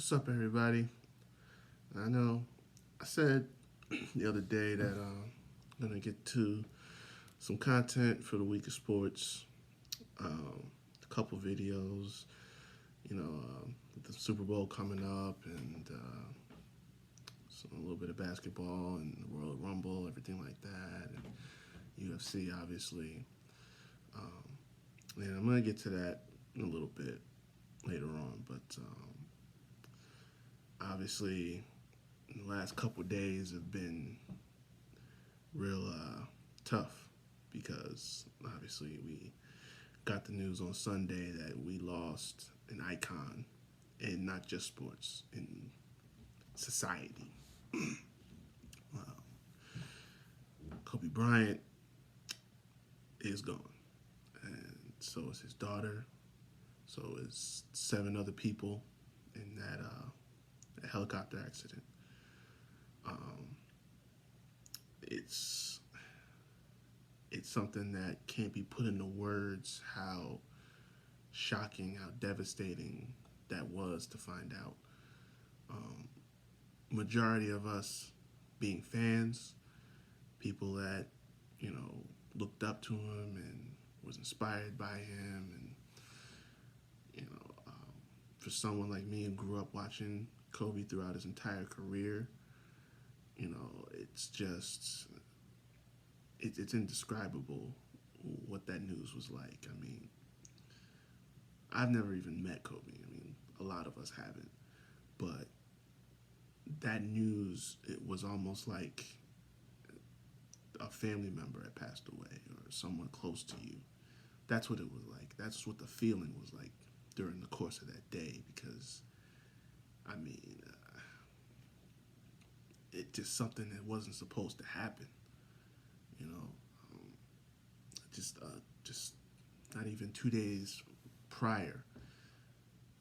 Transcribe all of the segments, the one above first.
What's up, everybody? I know I said the other day that I'm gonna get to some content for the week of sports, a couple videos, with the Super Bowl coming up, and a little bit of basketball and the Royal Rumble, everything like that, and UFC, obviously. Um, and I'm gonna get to that in a little bit later on, but obviously the last couple days have been real tough because obviously we got the news on Sunday that we lost an icon in not just sports, in society. Kobe Bryant is gone, and so is his daughter, so is seven other people in that helicopter accident. Um, it's it's something that can't be put into words how shocking, how devastating that was to find out. Um, Majority of us being fans, people that looked up to him and was inspired by him, and for someone like me who grew up watching Kobe throughout his entire career, it's just it's indescribable what that news was like. I mean, I've never even met Kobe. I mean, a lot of us haven't, but that news, it was almost like a family member had passed away or someone close to you. That's what it was like. That's what the feeling was like during the course of that day because, I mean, it just something that wasn't supposed to happen. You know, um, just not even 2 days prior,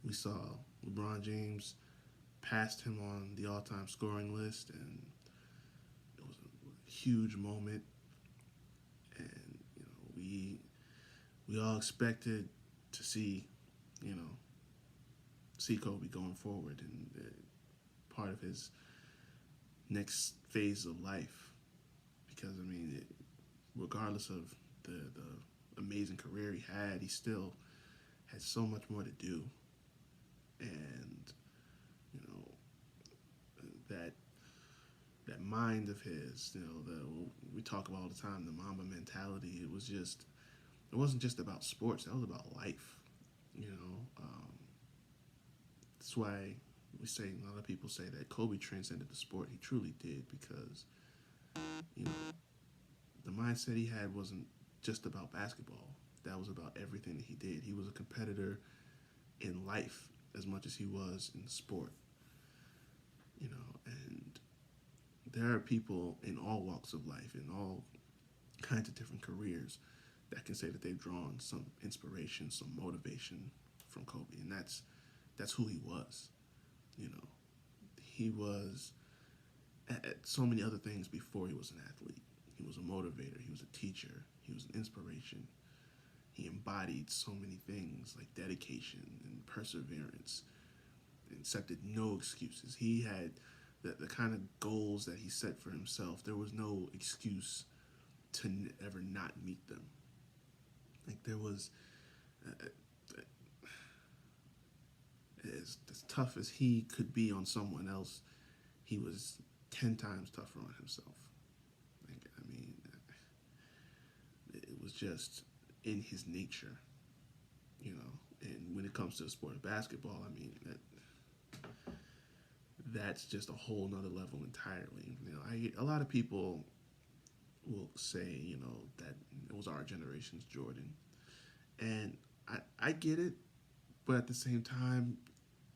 we saw LeBron James passed him on the all-time scoring list, and it was a huge moment. And we all expected to you know see Kobe going forward and part of his next phase of life. Because I mean, regardless of the amazing career he had, he still had so much more to do. And you know that that mind of his, the we talk about all the time, the Mamba mentality. It wasn't just about sports. That was about life. You know, that's why a lot of people say that Kobe transcended the sport. He truly did because you know the mindset he had wasn't just about basketball. That was about everything that he did. He was a competitor in life as much as he was in sport. And there are people in all walks of life, in all kinds of different careers, that can say that they've drawn some inspiration, some motivation from Kobe, and that's who he was. You know, he was at so many other things before he was an athlete. He was a motivator. He was a teacher. He was an inspiration. He embodied so many things like dedication and perseverance, and accepted no excuses. He had the kind of goals that he set for himself. There was no excuse to ever not meet them. Like there was, uh, as tough as he could be on someone else, he was 10 times tougher on himself. Like I mean, it was just in his nature, And when it comes to the sport of basketball, I mean that's just a whole nother level entirely. A lot of people will say, that it was our generation's Jordan, and I get it, but at the same time,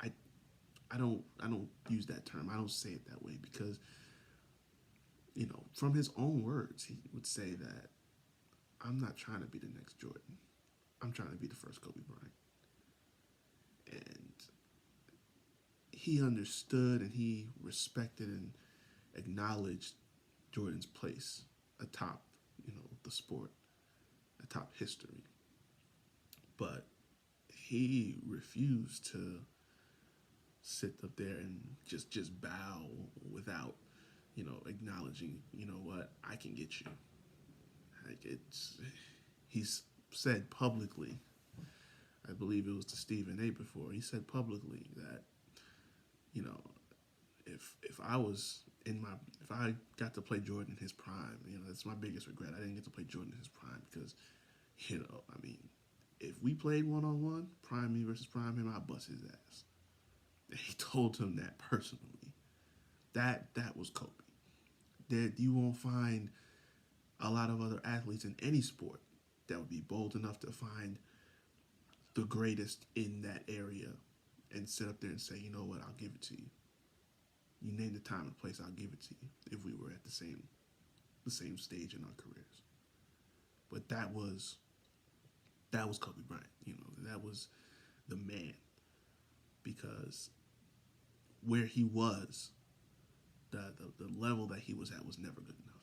I I don't use that term. I don't say it that way because from his own words, he would say that I'm not trying to be the next Jordan. I'm trying to be the first Kobe Bryant, and he understood and he respected and acknowledged Jordan's place atop, the sport, atop history. But he refused sit up there and just bow without, acknowledging, what, I can get you. Like, he's said publicly, I believe it was to Stephen A. before, he said publicly that, you know, if I was in my if I got to play Jordan in his prime, that's my biggest regret. I didn't get to play Jordan in his prime because, I mean, if we played 1-on-1, prime me versus prime him, I'd bust his ass. And he told him that personally. That was Kobe. That you won't find a lot of other athletes in any sport that would be bold enough to find the greatest in that area and sit up there and say, you know what, I'll give it to you. You name the time and place, I'll give it to you if we were at the same stage in our careers. But that was Kobe Bryant. That was the man, because where he was, the level that he was at was never good enough.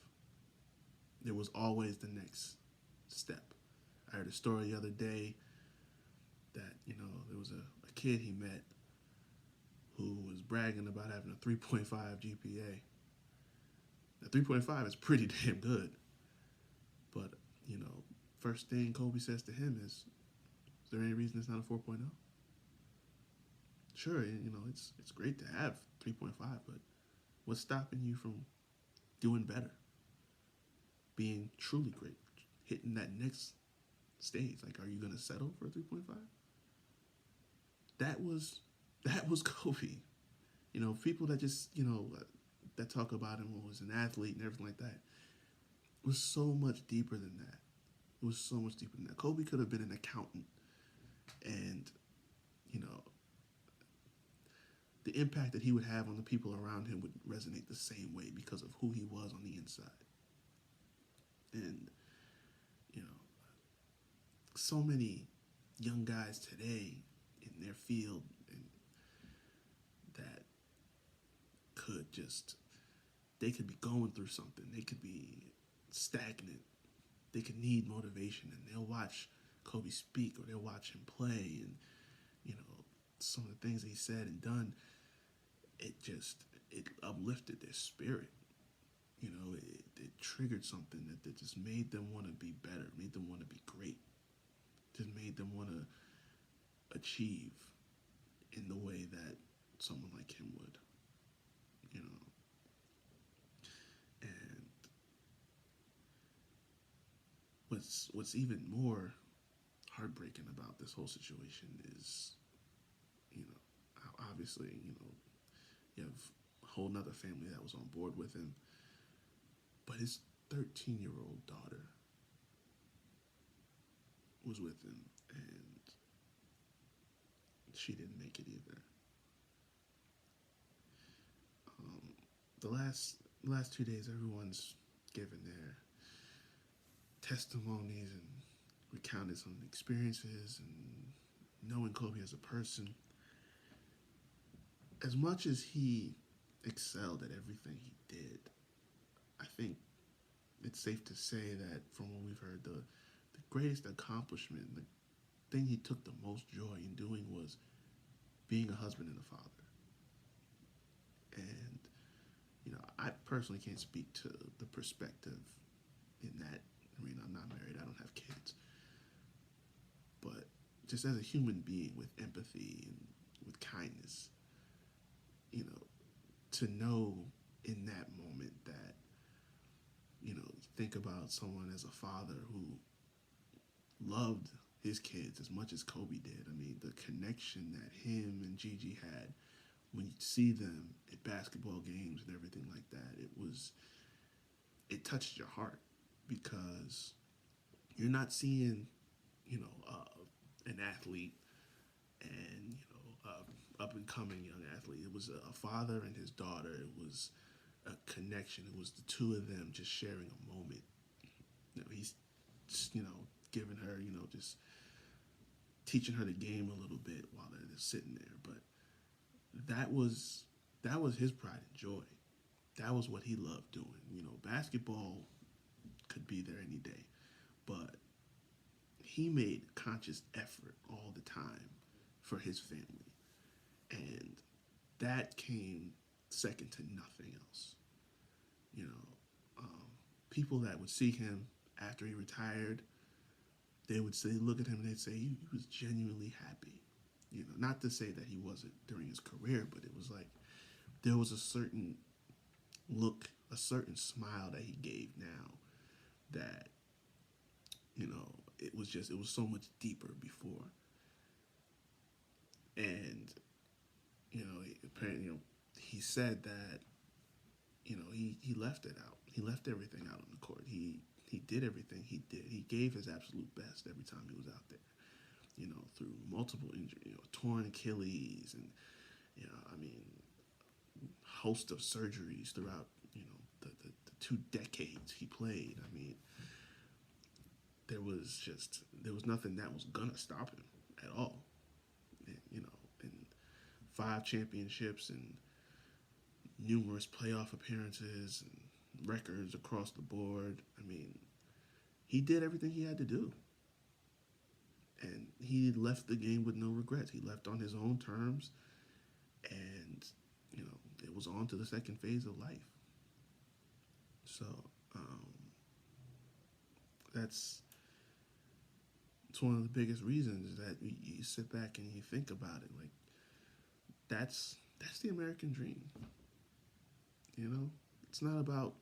There was always the next step. I heard a story the other day that, there was a kid he met who was bragging about having a 3.5 GPA. The 3.5 is pretty damn good. But, first thing Kobe says to him is there any reason it's not a 4.0? Sure, it's great to have 3.5, but what's stopping you from doing better? Being truly great, hitting that next stage. Like, are you going to settle for a 3.5? That was Kobe. People that just, that talk about him as an athlete and everything like that, it was so much deeper than that. It was so much deeper than that. Kobe could have been an accountant, and, the impact that he would have on the people around him would resonate the same way because of who he was on the inside. And, so many young guys today in their field and that they could be going through something. They could be stagnant. They could need motivation, and they'll watch Kobe speak or they'll watch him play, and, some of the things that he said and done, it uplifted their spirit. It triggered something that just made them want to be better, made them want to be great, just made them want to achieve in the way that someone like him would, And what's even more heartbreaking about this whole situation is, obviously, you have a whole nother family that was on board with him, but his 13-year-old daughter was with him, and she didn't make it either. The last 2 days, everyone's given their testimonies and recounted some experiences and knowing Kobe as a person. As much as he excelled at everything he did, I think it's safe to say that from what we've heard, the greatest accomplishment, the thing he took the most joy in doing was being a husband and a father. And, I personally can't speak to the perspective in that. I mean, I'm not married, I don't have kids. But just as a human being with empathy and with kindness, to know in that moment that, think about someone as a father who loved his kids as much as Kobe did. I mean, the connection that him and Gigi had when you see them at basketball games and everything like that, it touched your heart, because you're not seeing, an athlete and, up and coming young athlete. It was a father and his daughter. It was a connection. It was the two of them just sharing a moment. He's just, giving her, just teaching her the game a little bit while they're just sitting there. But that was his pride and joy. That was what he loved doing. Basketball could be there any day, but he made conscious effort all the time for his family. And that came second to nothing else. You know, people that would see him after he retired, they would say, look at him and they'd say he was genuinely happy. You know, not to say that he wasn't during his career, but it was like there was a certain look, a certain smile that he gave now that, you know, it was so much deeper before. And, you know, apparently, you know, he said that, you know, he left it out. He left everything out on the court. He did everything he did. He gave his absolute best every time he was out there. You know, through multiple injuries, you know, torn Achilles, and you know, I mean, host of surgeries throughout, you know, the 2 decades he played. I mean, there was nothing that was gonna stop him at all. And, you know, and 5 championships and numerous playoff appearances and records across the board. I mean, he did everything he had to do. And he left the game with no regrets. He left on his own terms, and you know it was on to the second phase of life. So um, that's it's one of the biggest reasons that you sit back and you think about it. Like that's the American dream. You know, it's not about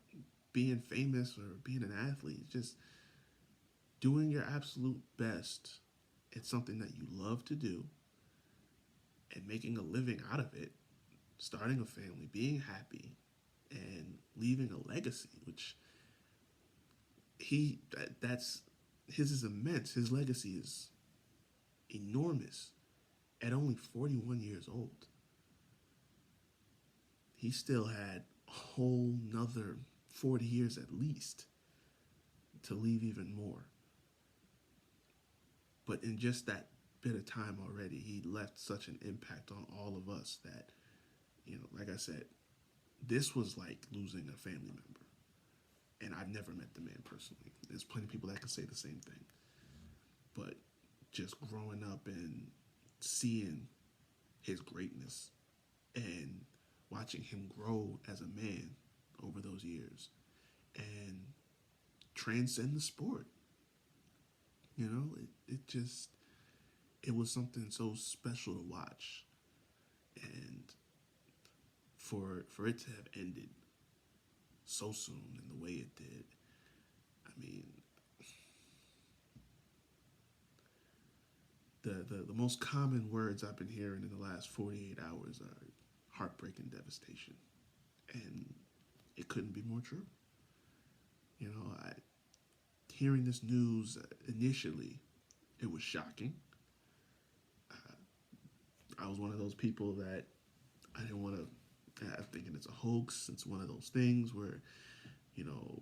being famous or being an athlete. It's just doing your absolute best. It's something that you love to do and making a living out of it, starting a family, being happy, and leaving a legacy, which that's his is immense. His legacy is enormous. At only 41 years old, he still had a whole nother 40 years at least to leave even more. But in just that bit of time already, he left such an impact on all of us that, you know, like I said, this was like losing a family member. And I've never met the man personally. There's plenty of people that can say the same thing. But just growing up and seeing his greatness and watching him grow as a man over those years and transcend the sport. You know, it just, it was something so special to watch. And for it to have ended so soon in the way it did, I mean, the most common words I've been hearing in the last 48 hours are heartbreak and devastation. And it couldn't be more true. You know, hearing this news initially, it was shocking. I was one of those people that I didn't want to. I'm thinking it's a hoax. It's one of those things where, you know,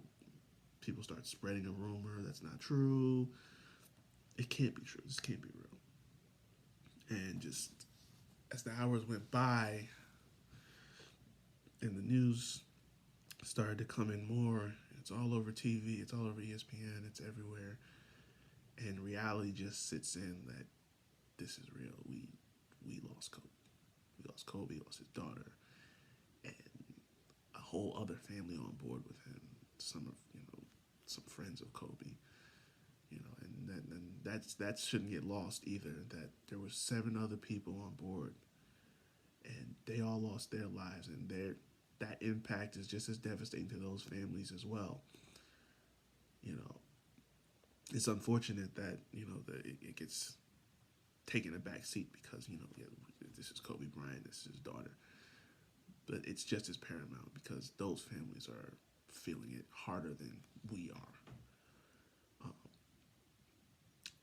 people start spreading a rumor that's not true. It can't be true. This can't be real. And just as the hours went by and the news started to come in more, it's all over TV, it's all over ESPN, it's everywhere. And reality just sits in that this is real. We lost Kobe. We lost Kobe, lost his daughter, and a whole other family on board with him. Some friends of Kobe. You know, and that shouldn't get lost either. That there were 7 other people on board, and they all lost their lives, and that impact is just as devastating to those families as well. You know, it's unfortunate that it gets taken a back seat because this is Kobe Bryant, this is his daughter, but it's just as paramount because those families are feeling it harder than we are.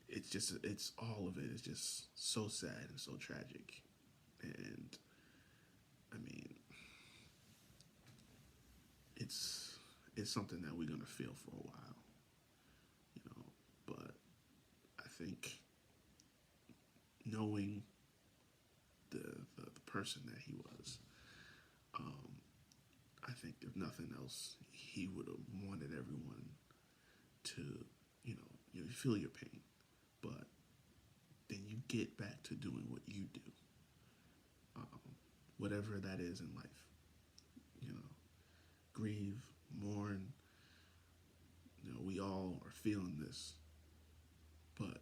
It's all of it is just so sad and so tragic, and I mean, it's something that we're gonna feel for a while, but I think knowing the person that he was, I think if nothing else, he would have wanted everyone to, you feel your pain, but then you get back to doing what you do, whatever that is in life. You know, grieve, mourn. You know, we all are feeling this, but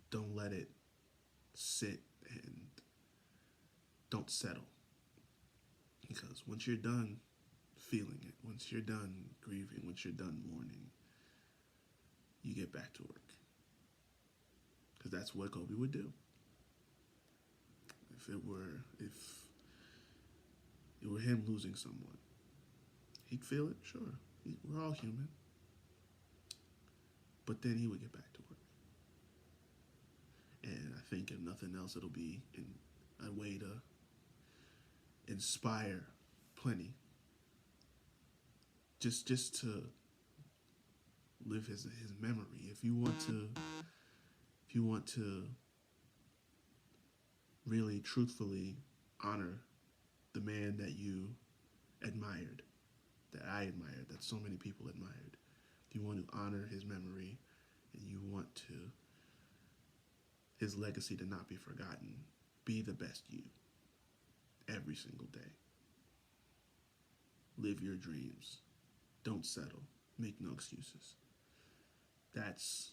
don't let it sit and don't settle. Because once you're done feeling it, once you're done grieving, once you're done mourning, you get back to work. Because that's what Kobe would do. If it were him losing someone, he'd feel it, sure. We're all human. But then he would get back to work. And I think if nothing else, it'll be a way to inspire plenty. Just to live his memory. If you want to really truthfully honor the man that you admired, that I admired, that so many people admired. If you want to honor his memory and you want his legacy to not be forgotten, be the best you every single day. Live your dreams. Don't settle. Make no excuses. That's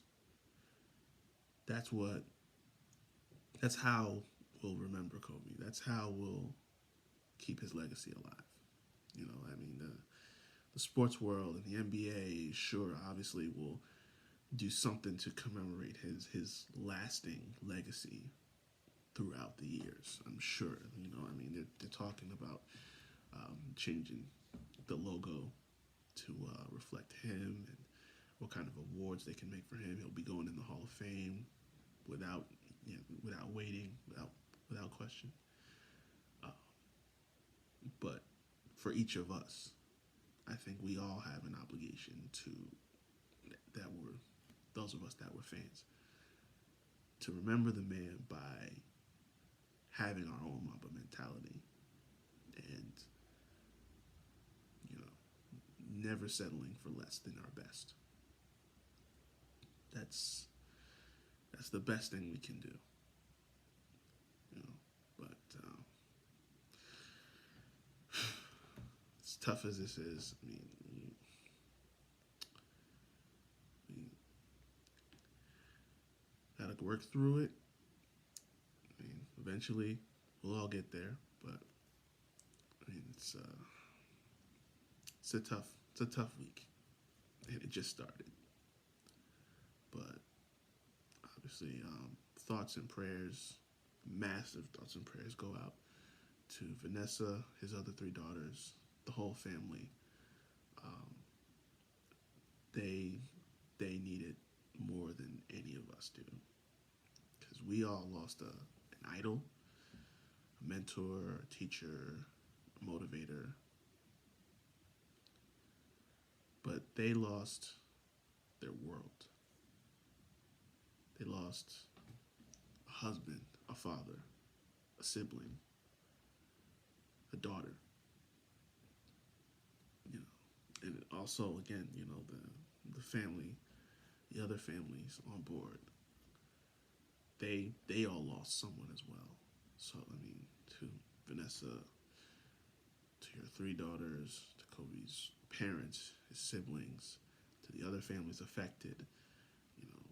how we'll remember Kobe. That's how we'll keep his legacy alive. You know, I mean, the sports world and the NBA, sure, obviously will do something to commemorate his lasting legacy throughout the years. I'm sure. You know, I mean, they're talking about changing the logo to reflect him and what kind of awards they can make for him. He'll be going in the Hall of Fame without waiting, without question. But for each of us, I think we all have an obligation to those of us that were fans, to remember the man by having our own Mamba mentality and, you know, never settling for less than our best. That's the best thing we can do. You know, but as tough as this is, I mean, we gotta work through it. I mean, eventually we'll all get there, but I mean, it's a tough week, and it just started. But obviously, thoughts and prayers, massive thoughts and prayers go out to Vanessa, his other 3 daughters, the whole family. They need it more than any of us do, because we all lost an idol, a mentor, a teacher, a motivator, but they lost their world. They lost a husband, a father, a sibling, a daughter. You know, and also, again, you know, the family, the other families on board, they all lost someone as well. So, I mean, to Vanessa, to your 3 daughters, to Kobe's parents, his siblings, to the other families affected, you know,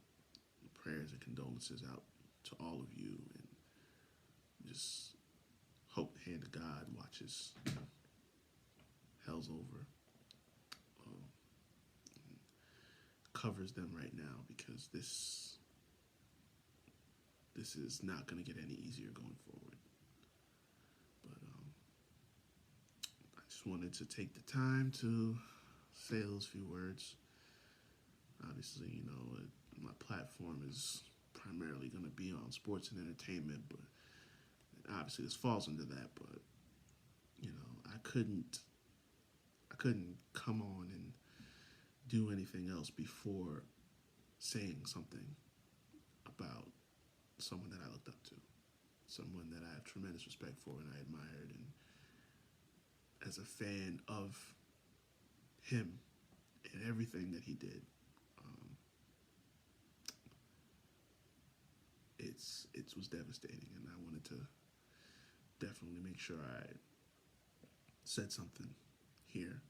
prayers and condolences out to all of you, and just hope the hand of God watches, you know, hell's over, covers them right now, because this is not going to get any easier going forward. But I just wanted to take the time to say those few words. Obviously, you know, my platform is primarily going to be on sports and entertainment, but obviously this falls under that. But you know, I couldn't come on and do anything else before saying something about someone that I looked up to, someone that I have tremendous respect for and I admired, and as a fan of him and everything that he did, it was devastating, and I wanted to definitely make sure I said something here.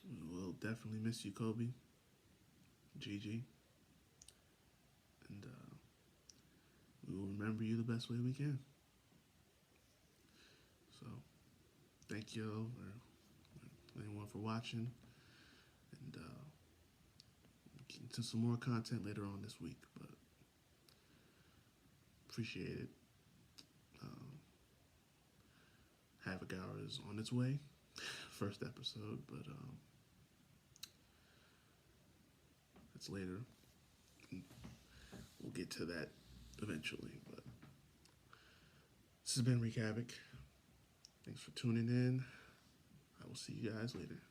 And we'll definitely miss you, Kobe, Gigi, and we will remember you the best way we can. So, thank you for anyone for watching, and get into some more content later on this week. But appreciate it. Havoc Hour is on its way, first episode, but it's later. We'll get to that eventually. But this has been Reek Havoc. Thanks for tuning in. I will see you guys later.